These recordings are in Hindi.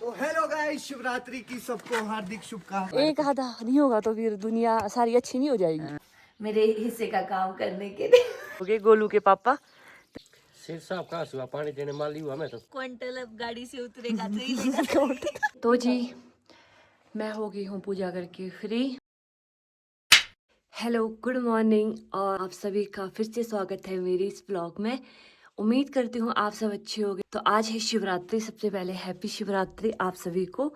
तो हेलो गाइस, शिवरात्रि की सबको हार्दिक शुभकामनाएं। एक आधा नहीं होगा तो फिर दुनिया सारी अच्छी नहीं हो जाएगी। मेरे हिस्से का काम करने के लिए हो गए गोलू के पापा। सिर साहब कहाँ से हुआ, पानी देने माली हुआ मैं तो। क्विंटल अब गाड़ी से उतरेगा तो ही लेगा। तो जी मैं हो गई हूँ पूजा करके फ्री। हेलो गुड मॉर्निंग और आप सभी का फिर से स्वागत है मेरे इस ब्लॉग में। उम्मीद करती हूँ आप सब अच्छे होंगे। तो आज है शिवरात्रि, सबसे पहले हैप्पी शिवरात्रि आप सभी को।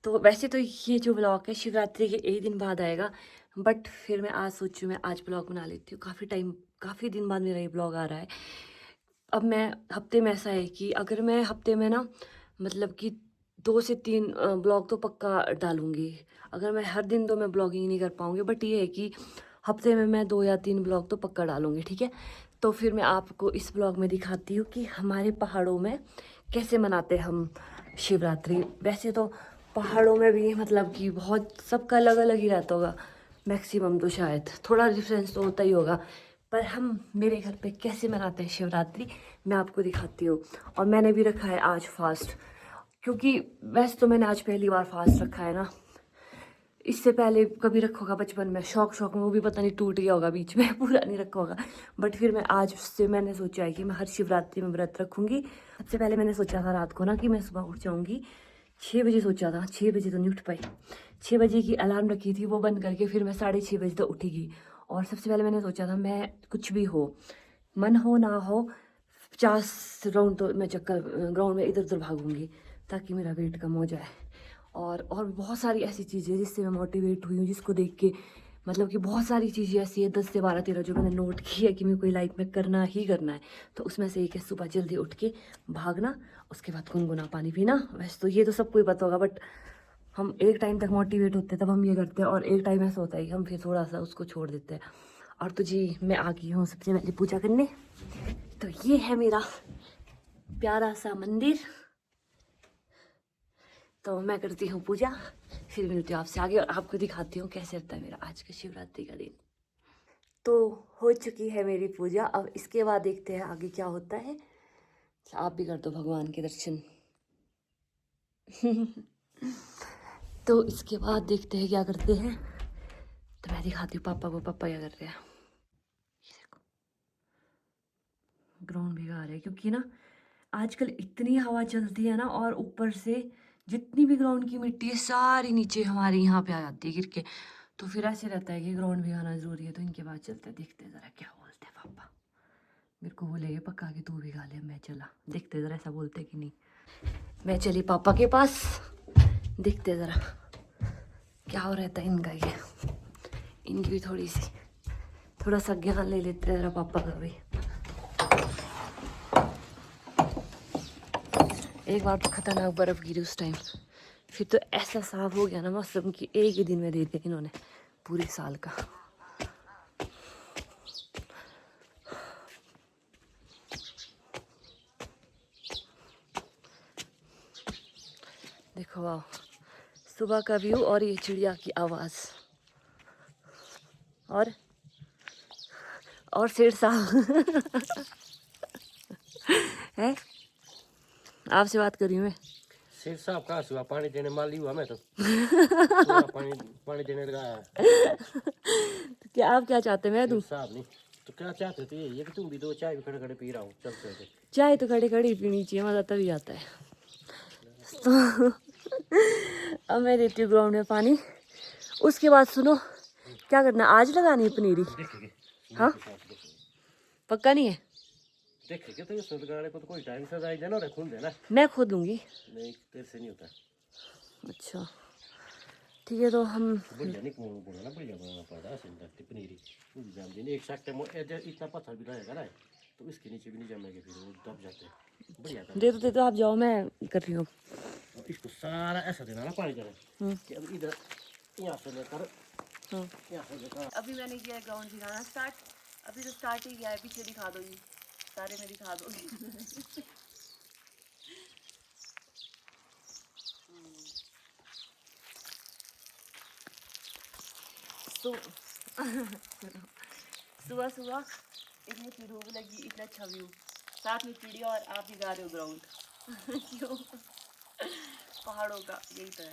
तो वैसे तो ये जो ब्लॉग है शिवरात्रि के एक दिन बाद आएगा, बट फिर मैं आज सोचूं मैं आज ब्लॉग बना लेती हूँ। काफ़ी दिन बाद मेरा ये ब्लॉग आ रहा है। अब मैं हफ्ते में ऐसा है कि अगर मैं हफ्ते में ना मतलब कि 2 से 3 ब्लॉग तो पक्का डालूंगी। अगर मैं हर दिन तो मैं ब्लॉगिंग नहीं कर पाऊंगी, बट ये है कि हफ्ते में मैं 2 या 3 ब्लॉग तो पक्का डालूंगी, ठीक है। तो फिर मैं आपको इस ब्लॉग में दिखाती हूँ कि हमारे पहाड़ों में कैसे मनाते हैं हम शिवरात्रि। वैसे तो पहाड़ों में भी मतलब कि बहुत सबका अलग अलग ही रहता होगा, मैक्सिमम तो शायद थोड़ा डिफरेंस तो होता ही होगा, पर हम मेरे घर पे कैसे मनाते हैं शिवरात्रि मैं आपको दिखाती हूँ। और मैंने भी रखा है आज फास्ट, क्योंकि वैसे तो मैंने आज पहली बार फास्ट रखा है ना। इससे पहले कभी रखा होगा बचपन में, शौक में, वो भी पता नहीं टूट गया होगा बीच में पूरा नहीं रखा होगा। बट फिर मैं आज से मैंने सोचा है कि मैं हर शिवरात्रि में व्रत रखूँगी। सबसे पहले मैंने सोचा था रात को ना कि मैं सुबह उठ जाऊँगी 6 बजे। सोचा था 6 बजे तो नहीं उठ पाई। 6 बजे की अलार्म रखी थी, वो बंद करके फिर मैं 6:30 बजे तक उठेगी। और सबसे पहले मैंने सोचा था मैं कुछ भी हो, मन हो ना हो, 50 राउंड तो मैं चक्कर ग्राउंड में इधर उधर भागूंगी ताकि मेरा वेट कम हो जाए। और बहुत सारी ऐसी चीज़ें जिससे मैं मोटिवेट हुई हूँ, जिसको देख के मतलब कि बहुत सारी चीज़ें ऐसी है 10 से 12 13 जो मैंने नोट की है कि मेरे को लाइफ में करना ही करना है। तो उसमें से एक है सुबह जल्दी उठ के भागना, उसके बाद गुनगुना पानी पीना। वैसे तो ये तो सबको ही पता होगा, बट हम एक टाइम तक मोटिवेट होते हैं तब हम ये करते हैं, और एक टाइम ऐसा होता है कि हम फिर थोड़ा सा उसको छोड़ देते हैं। और तो जी मैं आ गई हूँ सबसे पहले पूजा करने। तो ये है मेरा प्यारा सा मंदिर। तो मैं करती हूँ पूजा, फिर मिलती हूँ आपसे आगे और आपको दिखाती हूँ कैसे रहता है मेरा आज का शिवरात्रि का दिन। तो हो चुकी है मेरी पूजा, अब इसके बाद देखते हैं आगे क्या होता है। आप भी कर दो भगवान के दर्शन। तो इसके बाद देखते हैं क्या करते हैं। तो मैं दिखाती हूँ पापा को, पापा क्या कर रहे हैं। ग्राउंड भिगा रहे हैं क्योंकि ना आजकल इतनी हवा चलती है ना, और ऊपर से जितनी भी ग्राउंड की मिट्टी है सारी नीचे हमारे यहाँ पे आ जाती है गिर के। तो फिर ऐसे रहता है कि ग्राउंड भिगाना ज़रूरी है। तो इनके बाद चलते हैं, देखते हैं ज़रा क्या बोलते हैं पापा। मेरे को बोलेंगे पक्का कि तू भिगा ले। मैं चला, देखते ज़रा ऐसा बोलते कि नहीं। मैं चली पापा के पास, देखते ज़रा क्या हो रहता है इनका। ये इनकी भी थोड़ा सा ज्ञान ले लेते हैं ज़रा पापा का भी। एक बार तो खतरनाक बर्फ़ गिरी उस टाइम, फिर तो ऐसा साफ हो गया ना मौसम कि एक ही दिन में दे दिया इन्होंने पूरे साल का। देखो वाह, सुबह का व्यू और ये चिड़िया की आवाज़ और शेर साहब है। आपसे बात कर रही हूँ मैं। सिर साहब कहाँ से हुआ, पानी देने माली हुआ मैं तो। पूरा पानी देने लगाया है। तो क्या आप क्या चाहते हैं मैं सिर दूँ? साहब नहीं तो क्या चाहते थे, ये कि तुम भी दो चाय भी खड़े खड़े पी रहा हूँ चलते थे। चाय तो खड़ी खड़ी पीनी चाहिए, मज़ा तभी आता है। तो अब मैं देती हूँ ग्राउंड में पानी। उसके बाद सुनो क्या करना, आज लगानी है पनीरी। देखेंगे हाँ पक्का नहीं है, देखेंगे तो इस लगाने को तो कोई टाइम से आई देना और खून देना। मैं खोद दूंगी। नहीं तेरे से नहीं होता। अच्छा ठीक है, तो हम बढ़िया नहीं बोला ना, बढ़िया बनाना पड़ता है सिंदर पनीरी। जम दिन एक साथ इतना पत्थर भी रहेगा ना तो इसके नीचे भी नहीं जमेंगे, फिर वो दब जाते हैं। बढ़िया दे दो आप जाओ, मैं कर रही हूँ। इसको सारा ऐसा देना ना पानी जरा कि अब इधर यहाँ से लेकर यहाँ से लेकर। अभी मैंने किया है ग्राउंड दिखाना स्टार्ट। अभी तो स्टार्ट ही किया है, पीछे दिखा दो जी, सारे में दिखा दो। तो सुबह सुबह इतनी सी धूप लगी, इतना अच्छा व्यू, साथ में चिड़िया और आप भी गा रहे हो ग्राउंड। क्यों पहाड़ों का, यही तो है।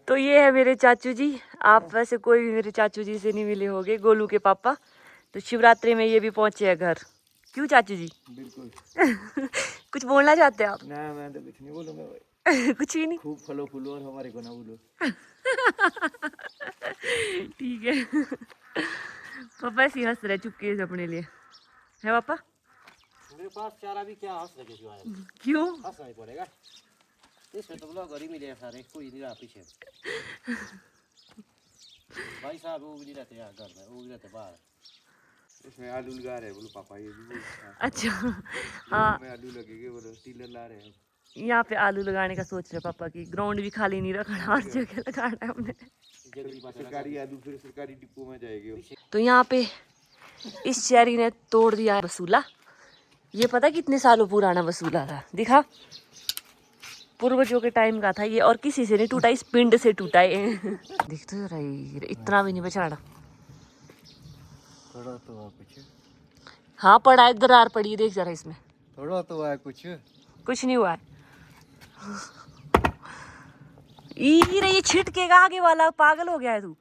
तो ये है मेरे चाचू जी। आप वैसे कोई भी मेरे चाचू जी से नहीं मिले होंगे, गोलू के पापा। तो शिवरात्रि में ये भी पहुंचे हैं घर। क्यों चाचू जी? बिल्कुल। कुछ बोलना चाहते हैं आप? ना, मैं तो कुछ नहीं बोलूंगा भाई। कुछ भी नहीं। खूब फलो फूलो और हमारे को ना भूलो। ठीक है। पापा ऐसे ही हंस रहे चुपके से अपने लिए, है पापा? मेरे पास चारा भी क्या हंस लगे सिवाय क्यों? हंसना ही पड़ेगा। इसमें तो लोग गरीब मिले सारे, कोई नहीं रहा पीछे। भाई साहब वो भी नहीं रहते यहाँ घर में, वो भी रहते बाहर। इसमें आलू लगा रहे बोलो पापा, ये भी अच्छा हाँ, में आलू लगेंगे बोलो, टीलर ला रहे हैं। यहाँ पे आलू लगाने का सोच रहे पापा की। ग्राउंड भी खाली नहीं रखना, हर जगह लगाना है हमने। सरकारी आलू फिर सरकारी डिपो में जाएगी। तो यहाँ पे इस चेरी ने तोड़ दिया है वसूला। ये पता कितने सालों पुराना वसूला था, दिखा। पूर्वजों के टाइम का था ये, और किसी से नहीं टूटा, इस पिंड से टूटा है। दिख तो रहा है, इतना भी नहीं बचाना। थोड़ा तो कुछ, हाँ पड़ा है, दरार पड़ी है, देख जरा इसमें। थोड़ा तो है कुछ नहीं हुआ है। ये छिटकेगा आगे वाला, पागल हो गया है तू।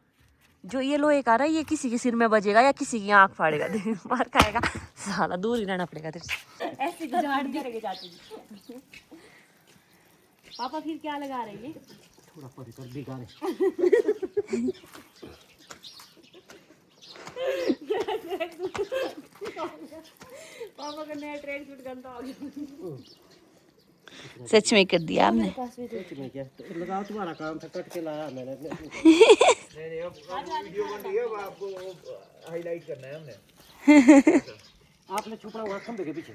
जो ये लोहे का ना, ये किसी के सिर में बजेगा या किसी की आंख फाड़ेगा, मार खाएगा साला। दूर ही रहना पड़ेगा तेरे से। ऐसे गुजाड़ करेंगे चाचू जी। पापा फिर क्या लगा रहे हैं? थोड़ा परे कर दिखा रहे। पापा का नया ट्रेंड शूट गंदा हो गया। सच में कर दिया आपने। में क्या तो लगाओ, तुम्हारा काम था, कट के लाया मैंने। नहीं, अब वीडियो बन रही है, अब आपको हाईलाइट करना है हमने। आपने छुपा हुआ खंबे के पीछे।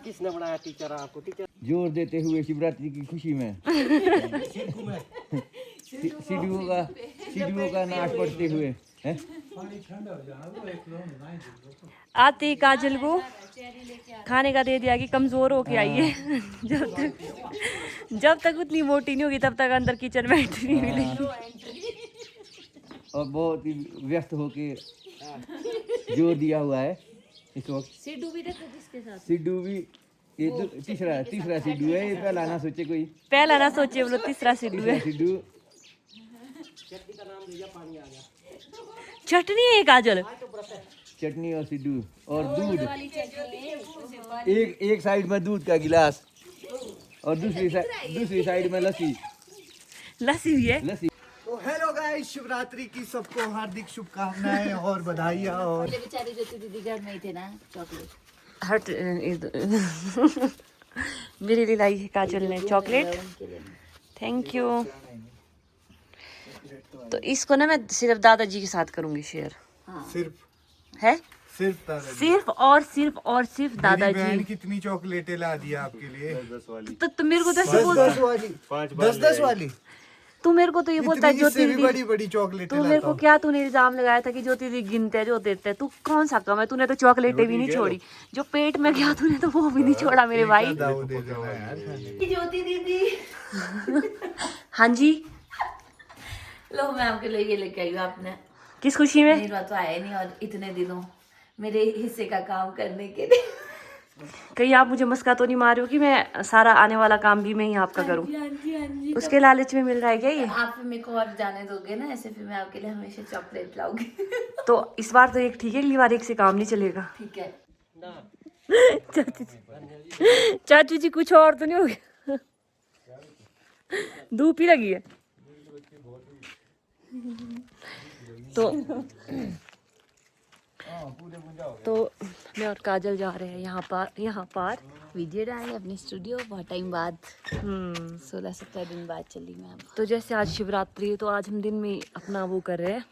किसने बनाया टीचर आपको? टीचर जोर देते हुए शिवरात्रि की खुशी में सीढ़ियों का नाच पढ़ते हुए हैं? आते ही काजल को खाने का दे दिया कि कमजोर होके आई है। जब तक उतनी मोटी नहीं होगी तब तक अंदर किचन में एंट्री नहीं मिलेगी। और बहुत ही व्यस्त होके जोर दिया हुआ है इस वक्त। सिड्डू भी देखो जिसके साथ। सिड्डू भी, ये तीसरा सिड्डू है, ये पहला ना सोचे कोई। पहला ना सोचे बोलो, तीसरा सिड्डू है। सिड्डू चटनी है काजल। चटनी और सिड्डू और दूध। एक साइड में दूध का गिलास और दूसरी साइड में लस्सी भी है। लस्सी। तो हेलो गाइस, शिवरात्रि की सबको हार्दिक शुभकामनाएं और बधाइयाँ। और बेचारी ज्योति दीदी घर में ही थे ना, चॉकलेट हट मेरे लिए लाई है काजल ने चॉकलेट। Thank you. तो इसको ना मैं सिर्फ दादाजी के साथ करूंगी शेयर। सिर्फ दादाजी। सिर्फ और सिर्फ दादाजी। बहन कितनी चॉकलेटें ला दी आपके लिए? 10 वाली। तो मेरे को तो ऐसे बोलता है, 10 वाली। तू मेरे को तो ये बोलता है ज्योति दीदी बड़ी चॉकलेट। तू मेरे को क्या, तूने इल्जाम लगाया था कि ज्योति दीदी गिनते हैं जो देते हैं। तू कौन सा कम है? तूने तो चॉकलेटें भी नहीं छोड़ी, जो पेट में गया तूने तो वो भी नहीं छोड़ा मेरे भाई। ज्योति दीदी। हाँ जी, लो मैं आपके लिए ये लेके आई हूँ। आपने किस खुशी में? मेरा तो आया नहीं, और इतने दिनों मेरे हिस्से का काम करने के लिए। कहीं आप मुझे मस्का तो नहीं मार रहे हो कि मैं सारा आने वाला काम भी मैं ही आपका करूं? हाँ जी। उसके लालच में मिल रहा है क्या ये? आप मेरे को और जाने दोगे ना ऐसे, फिर मैं आपके लिए हमेशा चॉकलेट लाऊंगी। तो इस बार तो एक ठीक है, अगली बार एक से काम नहीं चलेगा। ठीक है। चाचू जी कुछ और तो नहीं हो गया? धूप ही लगी है तो मैं और काजल जा रहे हैं यहाँ पर वीडियो डाली अपने स्टूडियो बहुत टाइम बाद। 16-17 दिन बाद चली मैं अब। तो जैसे आज शिवरात्रि है तो आज हम दिन में अपना वो कर रहे हैं,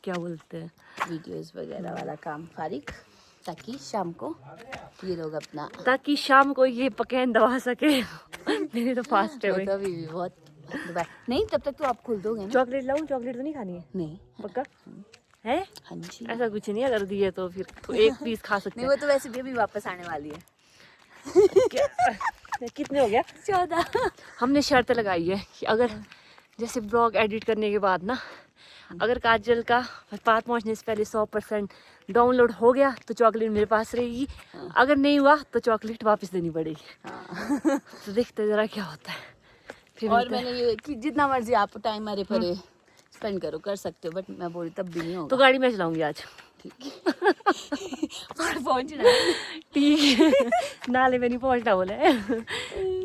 क्या बोलते हैं, वीडियोस वगैरह वाला काम फारिग, ताकि शाम को ये लोग अपना, ताकि शाम को ये पकैन दबा सके। मेरे तो फास्ट है वो भाई। तो अभी भी बहुत नहीं, तब तक तो आप खोल दोगे ना। चॉकलेट लाऊं? चॉकलेट तो नहीं खानी है? नहीं। पक्का है? हाँ जी। ऐसा कुछ नहीं, अगर दिए तो फिर तो एक पीस खा सकते नहीं, हैं। वो तो वैसे भी अभी वापस आने वाली है। कितने हो गया? 14। हमने शर्त लगाई है कि अगर जैसे ब्लॉग एडिट करने के बाद ना अगर काजल का पास पहुंचने से पहले 100% डाउनलोड हो गया तो चॉकलेट मेरे पास रहेगी, अगर नहीं हुआ तो चॉकलेट वापस देनी पड़ेगी। तो देखते जरा क्या होता है फिर। और मैंने ये कि जितना मर्जी आप टाइम मेरे पर स्पेंड करो, कर सकते हो, बट मैं बोली तब भी नहीं होगा। तो गाड़ी में चलाऊंगी आज। ठीक है। पहुंचना ठीक है, नाले में नहीं पहुंचना बोला है।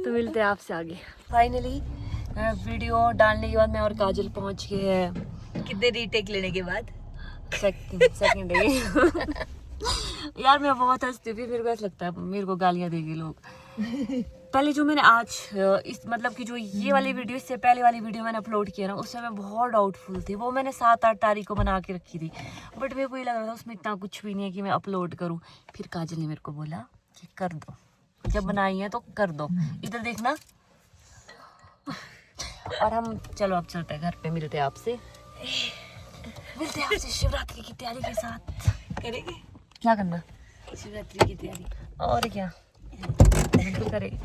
तो मिलते हैं आपसे आगे। फाइनली वीडियो डालने के बाद मैं और काजल पहुंच गए हैं। कितने रीटेक लेने के बाद? Second day. यार मैं बहुत हंसती हूँ, फिर मेरे को ऐसा लगता है मेरे को गालियाँ देंगे लोग। पहले जो मैंने आज इस मतलब कि जो ये वाली वीडियो, इससे पहले वाली वीडियो मैंने अपलोड किया ना, उसमें मैं बहुत डाउटफुल थी। वो मैंने 7-8 तारीख को बना के रखी थी, बट मेरे को ये लग रहा था उसमें इतना कुछ भी नहीं है कि मैं अपलोड करूँ। फिर काजल ने मेरे को बोला कि कर दो, जब बनाई है तो कर दो, इधर देखना। और हम चलो अब चलते हैं घर पे, मिलते हैं आपसे शिवरात्रि की तैयारी के साथ। करेंगे क्या करना? शिवरात्रि की तैयारी। और क्या, बिल्कुल करेंगे।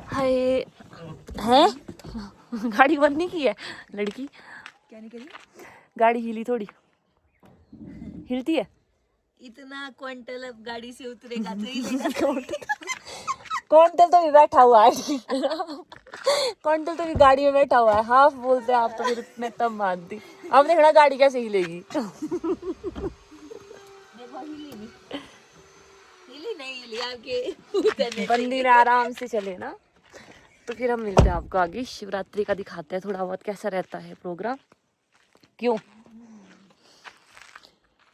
हाय है गाड़ी बंद नहीं की है लड़की। क्या नहीं करी? गाड़ी हिली थोड़ी, हिलती है। इतना क्विंटल अब गाड़ी से उतरेगा तो ही कौंटल तो भी बैठा हुआ है। कौंटल तो भी गाड़ी में बैठा हुआ है। हाफ बोलते हैं आप तो, फिर मैं तब मानती। अब देखना गाड़ी कैसे हिलेगी। बंदी में आराम से चले ना। तो फिर हम मिलते हैं आपको आगे, शिवरात्रि का दिखाते हैं थोड़ा बहुत कैसा रहता है प्रोग्राम। क्यों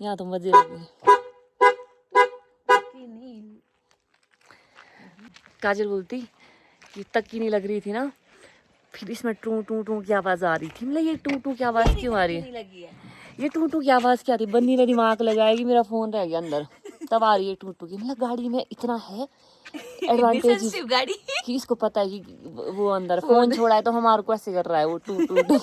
यहाँ तो मजे लगे। काजल बोलती कि तक की नहीं लग रही थी ना, फिर इसमें टू टू टू की आवाज आ रही थी। मतलब ये टू टू की आवाज क्यों आ रही है? ये टू टू की आवाज क्या थी? बंदी ने दिमाग लगाएगी, मेरा फोन रह गया अंदर, तब आ रही है टू टू की। मतलब गाड़ी में इतना है एडवांटेज गाड़ी कि इसको पता है कि वो अंदर फोन छोड़ा है तो हमारे को ऐसे कर रहा है वो टू टू टू।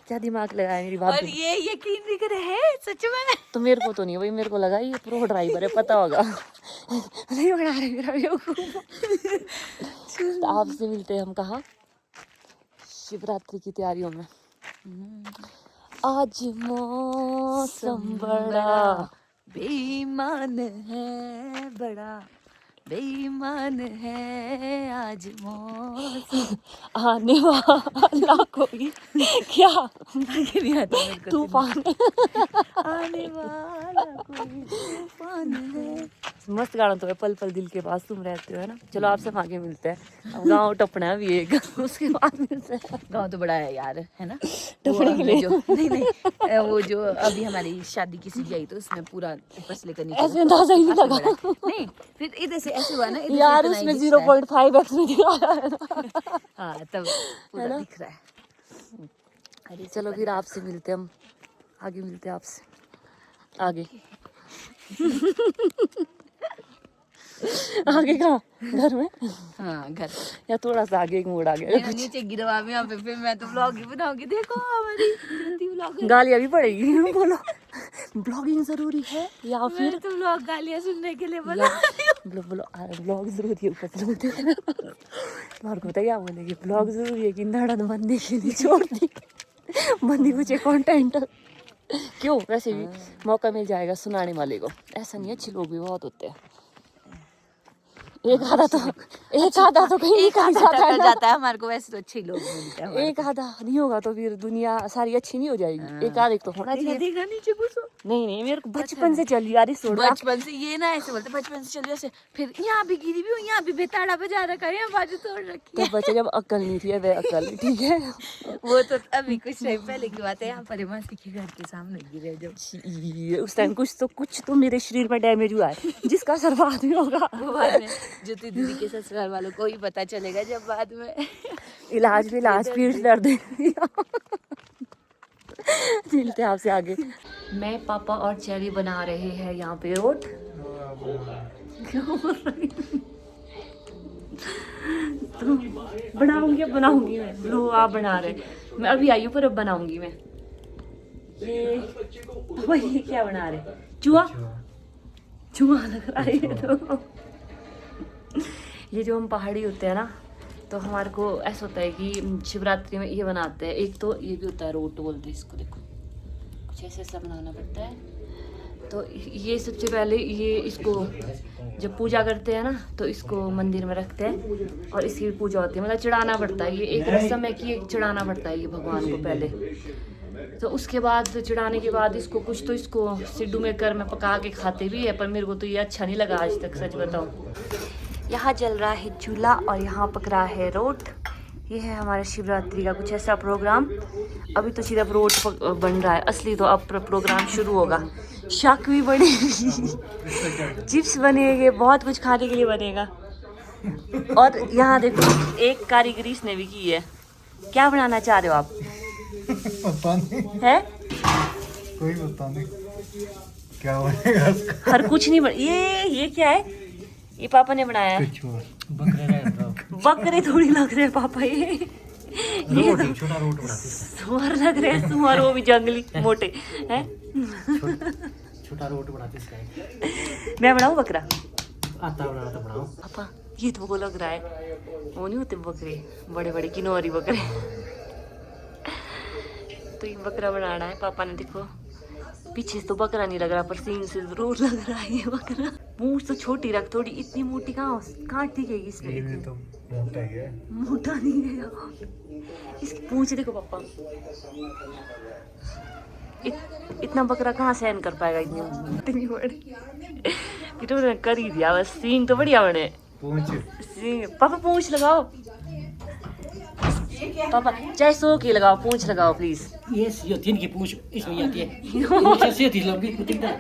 क्या दिमाग लगाया मेरी बात। और ये यकीन नहीं कर रहे हैं सच में। तो मेरे को तो नहीं, वही मेरे को लगा ये प्रो ड्राइवर है, पता होगा। नहीं बना रहे मेरा बेवकूफ। तो आपसे मिलते हैं हम कहाँ? शिवरात्रि की तैयारियों में। आज मौसम बड़ा बेईमान है, बड़ा बेईमान है आज मौसम। आने वाला कोई क्या तूफान, आने वाला कोई तूफान है। मस्त गाना तो है, पल पल दिल के पास तुम रहते हो, है ना। चलो आपसे आगे मिलते हैं। अब गाँव टपना है भी एक, उसके बाद मिलते हैं। गाँव तो बड़ा है यार, है ना। टपने के लिए जो नहीं वो जो अभी हमारी शादी की सीढ़ी आई तो उसमें पूरा ऊपर लेकर नीचे ऐसे अंदाजा ही नहीं लगा। नहीं फिर इधर से ऐसे हुआ ना, इधर यार से उसमें 0.5x में दिखाया है ना। हाँ तब पूरा दिख रहा है। अरे चलो फिर आपसे मिलते हैं हम आगे, मिलते हैं आपसे आगे। आगे कहाँ? घर में? हाँ घर या थोड़ा सा आगे एक मोड़ आ गया। नीचे गिरवा में यहाँ पे, फिर मैं तो ब्लॉग ही बनाऊंगी। देखो हमारी ब्लॉग, गालियाँ भी पड़ेगी। बोलो ब्लॉगिंग जरूरी है या फिर तो ब्लॉग गालियाँ सुनने के लिए ब्लॉग जरूरी है? ऊपर से बोलते हैं तुम्हारे को बताइए, क्या बोलेगी? ब्लॉग जरूरी है कि नड़द बंदी के लिए छोड़ दी, बंदी मुझे कंटेंट। क्यों? वैसे भी मौका मिल जाएगा सुनाने वाले को, ऐसा नहीं है, अच्छे लोग भी बहुत होते हैं। एक आधा तो कहीं निकल जाता है हमारे को, वैसे तो अच्छे लोग मिलते हैं। एक आधा नहीं होगा तो फिर दुनिया सारी अच्छी नहीं हो जाएगी। एक आधा तो होना चाहिए। देखा नीचे घुसो। नहीं मेरे को बचपन से चली आ रही सोच। बचपन से ये ना ऐसे बोलते, बचपन से चली ऐसे, फिर यहाँ भी गिरी भी हूँ, यहाँ भी बेताड़ा बजा रखा है, यहाँ बाजू तोड़ रखी है। तो बच्चे जब अक्ल नहीं थी, अब अक्ल ठीक है। वो तो अभी कुछ टाइम पहले की बात है, यहाँ पर मस्ती के घर के सामने गिरे जब, उस टाइम कुछ तो मेरे शरीर में डैमेज हुआ है, जिसका असर बाद में होगा। वो बाद में जो दीदी के ससुराल वालों को ही पता चलेगा जब बाद में इलाज पीठ दर्द। मिलते हैं आपसे आगे। मैं पापा और चेरी बना रहे हैं यहाँ पे रोट। तो बनाऊंगी मैं। लो आप बना रहे, मैं अभी आई हूँ पर अब बनाऊंगी मैं। ये क्या बना रहे? चूहा लग रहा है ये तो। ये जो हम पहाड़ी होते हैं ना, तो हमारे को ऐसा होता है कि शिवरात्रि में ये बनाते हैं। एक तो ये भी होता है रोट बोलते हैं इसको, देखो कुछ ऐसे ऐसा बनाना पड़ता है। तो ये सबसे पहले ये इसको जब पूजा करते हैं ना तो इसको मंदिर में रखते हैं और इसकी भी पूजा होती है, मतलब चढ़ाना पड़ता है। ये एक रस्म है कि एक चढ़ाना पड़ता है ये भगवान को पहले। तो उसके बाद चढ़ाने के बाद इसको कुछ तो इसको सिड्डू में कर में पका के खाते भी है, पर मेरे को तो ये अच्छा नहीं लगा आज तक, सच बताऊँ। यहाँ जल रहा है चूल्हा और यहाँ पक रहा है रोट। ये है हमारे शिवरात्रि का कुछ ऐसा प्रोग्राम। अभी तो सिर्फ रोट बन रहा है, असली तो अब प्रोग्राम शुरू होगा। शाक भी बनेगी, चिप्स बनेंगे, बहुत कुछ खाने के लिए बनेगा। और यहाँ देखो एक कारीगरी इसने भी की है। क्या बनाना चाह रहे हो आप? पता नहीं है कोई पता नहीं क्या बनेगा उसका। हर कुछ नहीं ये क्या है? ये पापा ने बनाया है। बकरे थोड़ी लग रहे हैं पापा, ये छोटा रोट बनाते सुअर लग रहे हैं, सुअर वो भी जंगली मोटे हैं। छोटा रोट बनाते इसका। मैं बनाऊं बकरा? आता बनाना तो बनाओ पापा ये तो वो लग रहा है, वो नहीं होते बकरे बड़े बड़े किनौरी बकरे। तो ये बकरा बनाना है पापा ने। देखो पीछे से तो बकरा नहीं लग रहा पर सींग से जरूर लग रहा है ये बकरा। मूंछ तो छोटी रख, थोड़ी इतनी मोटी कहाँ टिकेगी इसमें? ये तो मोटा ही है। मोटा नहीं है इसकी पूंछ देखो पापा। इतना बकरा कहाँ सहन कर पाएगा इतनी बड़ी। तो कर ही दिया बस। सींग तो बढ़िया बने। सींग पापा पूंछ लगाओ, पापा चाहे 100 की लगाओ, पूंछ लगाओ प्लीज। यस ये तीन की पूंछ इसमें आती है। से थी लंबी कुत्ते की तरह।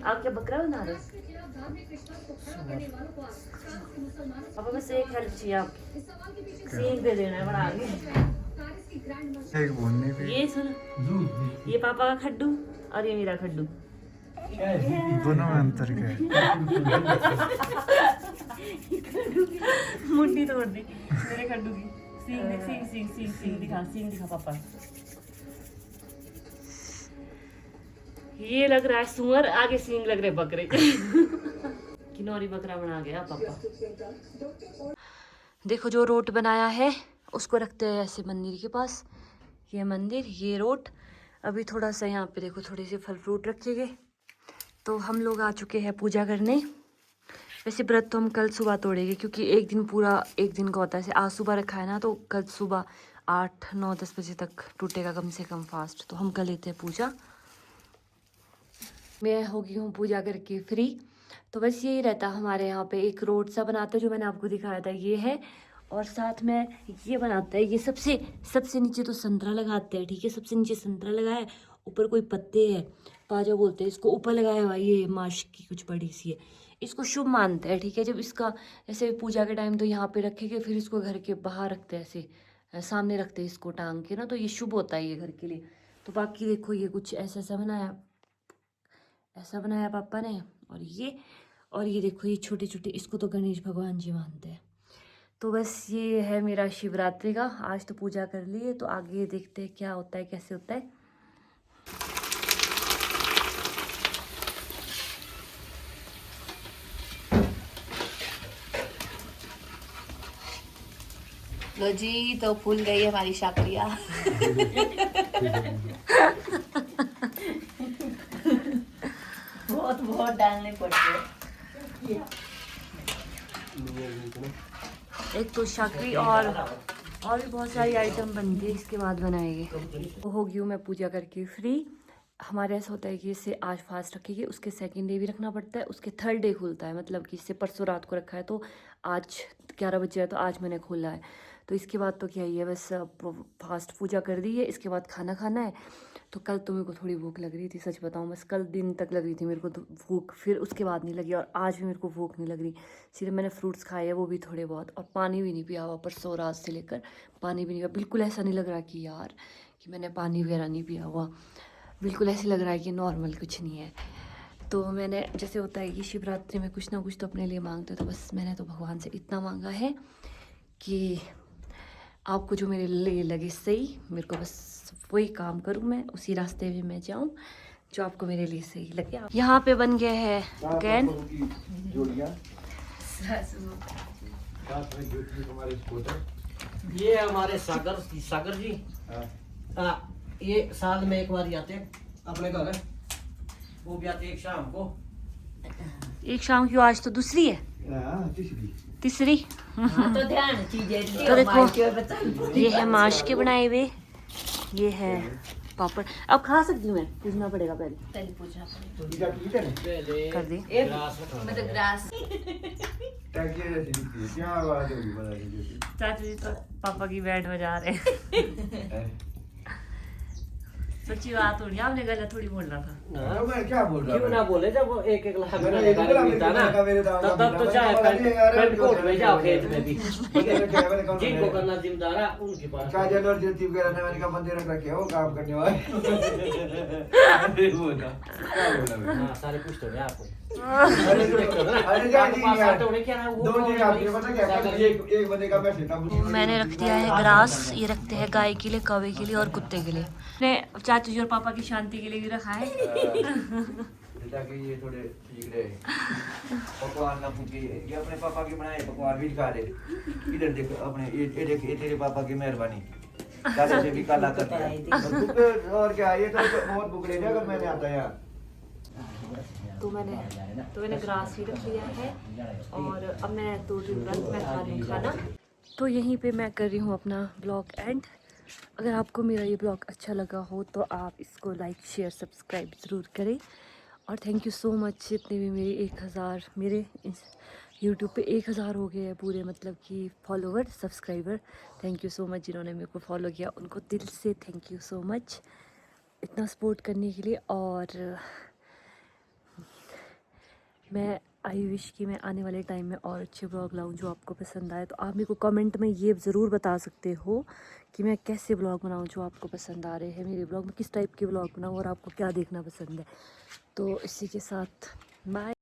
आप क्या बकरा बना रहे? पापा बस एक हेल्प चाहिए, आप सींग दे देना है बना के। एक बोलने पे ये सुन, ये पापा का खड्डू और ये मेरा खड्डू। दोनों में अंतर क्या है? मुंडी तोड़ दी मेरे खड्डू की। सींग देख, सींग सींग सींग सींग दिखा, सींग दिखा पापा। ये लग रहा है सुअर, आगे सींग लग रहे बकरे के। किनौरी बकरा बना गया पापा। देखो जो रोट बनाया है उसको रखते हैं ऐसे मंदिर के पास। ये मंदिर, ये रोट। अभी थोड़ा सा यहाँ पे देखो थोड़े से फल फ्रूट रखे गए। तो हम लोग आ चुके हैं पूजा करने। वैसे व्रत तो हम कल सुबह तोड़ेंगे क्योंकि एक दिन पूरा एक दिन का होता है। आज सुबह रखा है ना तो कल सुबह 8, 9, 10 बजे तक टूटेगा कम से कम फास्ट। तो हम कर लेते हैं पूजा। मैं हो गई हूँ पूजा करके फ्री। तो बस यही रहता हमारे यहाँ पे। एक रोट सा बनाते हैं जो मैंने आपको दिखाया था, ये है। और साथ में ये बनाता है, ये सबसे नीचे तो संतरा लगाते हैं, ठीक है। सबसे नीचे संतरा लगाया है, ऊपर कोई पत्ते है, पाजा बोलते हैं इसको, ऊपर लगाया हुआ ये माश की कुछ बड़ी सी है। इसको शुभ मानते हैं, ठीक है। जब इसका ऐसे पूजा के टाइम तो यहाँ पे रखेंगे, फिर इसको घर के बाहर रखते हैं, ऐसे सामने रखते हैं इसको टांग के ना, तो ये शुभ होता है ये घर के लिए। तो बाकी देखो ये कुछ ऐसा बनाया पापा ने। और ये देखो ये छोटे छोटे, इसको तो गणेश भगवान जी मानते हैं। तो बस ये है मेरा शिवरात्रि का। आज तो पूजा कर ली है, तो आगे देखते हैं क्या होता है, कैसे होता है। लो जी, तो फूल गई है हमारी शाकरिया। बहुत डालने पड़ते हैं। एक तो शाकरी और भी बहुत सारी आइटम बनती है, इसके बाद बनाएंगे। तो हो गई हूँ मैं पूजा करके फ्री। हमारे ऐसा होता है कि इसे आज फास्ट रखेगी, उसके सेकंड डे भी रखना पड़ता है, उसके थर्ड डे खुलता है। मतलब कि इससे परसों रात को रखा है तो आज 11 बजे है, तो आज मैंने खोला है। तो इसके बाद तो क्या ही है, बस फास्ट पूजा कर दी है। इसके बाद खाना खाना है। तो कल तो मेरे को थोड़ी भूख लग रही थी, सच बताऊँ, बस कल दिन तक लग रही थी मेरे को तो भूख, फिर उसके बाद नहीं लगी। और आज भी मेरे को भूख नहीं लग रही, सिर्फ मैंने फ्रूट्स खाए हैं, वो भी थोड़े बहुत, और पानी भी नहीं पिया हुआ। परसों रात से लेकर पानी भी नहीं पिया। बिल्कुल ऐसा नहीं लग रहा कि यार कि मैंने पानी वगैरह नहीं पिया हुआ, बिल्कुल ऐसे लग रहा है कि नॉर्मल कुछ नहीं है। तो मैंने, जैसे होता है कि शिवरात्रि में कुछ ना कुछ तो अपने लिए मांगते हो, तो बस मैंने तो भगवान से इतना मांगा है कि आपको जो मेरे लिए लगे सही, मेरे को बस वही काम करूँ, मैं उसी रास्ते में मैं जाऊँ जो आपको मेरे लिए सही लगे। यहाँ पे बन गया है कैन। ये हमारे सागर सागर जी। ये साल में एक बार आते हैं अपने घर, वो भी आते एक शाम को। एक शाम की, आज तो दूसरी है, तीसरी। तो ध्यान चीजें तो देखो ये है माश के बनाए हुए, ये है पापड़। अब खा सकती हूँ मैं, पूछना पड़ेगा पहले। पहले पूछना पड़ेगा। कर दी। मतलब ग्रास चाचू जी तो पापा की बैंड बजा रहे हैं। सच्ची बात हो रही है, आपने गलत थोड़ी बोलना था। मैं क्या बोल रहा क्यों ना बोले, जब वो एक लाख मैंने एक लाख मिलता ना तब तो चाहे पेंट कोट में जाओ खेत में भी। जिनको करना जिम्मेदार है उनके पास। क्या जनवर ज्योति वगैरह ने मैंने कहा बंदे रख रखे हो काम करने वाले। हाँ सारे कुछ तो है आपको। अरे क्या एक बंदे का मैसेज था। मैंने रख दिया है ग्रास, ये रखते हैं गाय के लिए, कौवे के लिए और कुत्ते के लिए। मैंने चाचू जी और पापा की शांति के लिए भी रखा है। ताकि ये थोड़े ठीक रहे। पकवान का पूछे, ये अपने पापा के बनाए पकवान भी दिखा दे। इधर देखो अपने, ये देख, ये तेरे पापा की मेहरबानी, काले से भी काला कर दिया। और क्या, ये तो बहुत बुकड़े थे अगर मैंने आता यार। तो मैंने ग्रास ही रख लिया है और अब मैं तो तुरंत मैं खा लूँ खाना। तो यहीं पे मैं कर रही हूँ अपना ब्लॉग एंड। अगर आपको मेरा ये ब्लॉग अच्छा लगा हो तो आप इसको लाइक शेयर सब्सक्राइब ज़रूर करें। और थैंक यू सो मच, जितने भी मेरे 1000 मेरे यूट्यूब पे 1000 हो गए हैं पूरे, मतलब कि follower subscriber. Thank you so much जिन्होंने मेरे को फॉलो किया, उनको दिल से थैंक यू सो मच इतना सपोर्ट करने के लिए। और मैं आई विश कि मैं आने वाले टाइम में और अच्छे ब्लॉग लाऊं जो आपको पसंद आए। तो आप मेरे को कमेंट में ये ज़रूर बता सकते हो कि मैं कैसे ब्लॉग बनाऊं जो आपको पसंद आ रहे हैं। मेरे ब्लॉग में किस टाइप के ब्लॉग बनाऊं और आपको क्या देखना पसंद है। तो इसी के साथ बाय।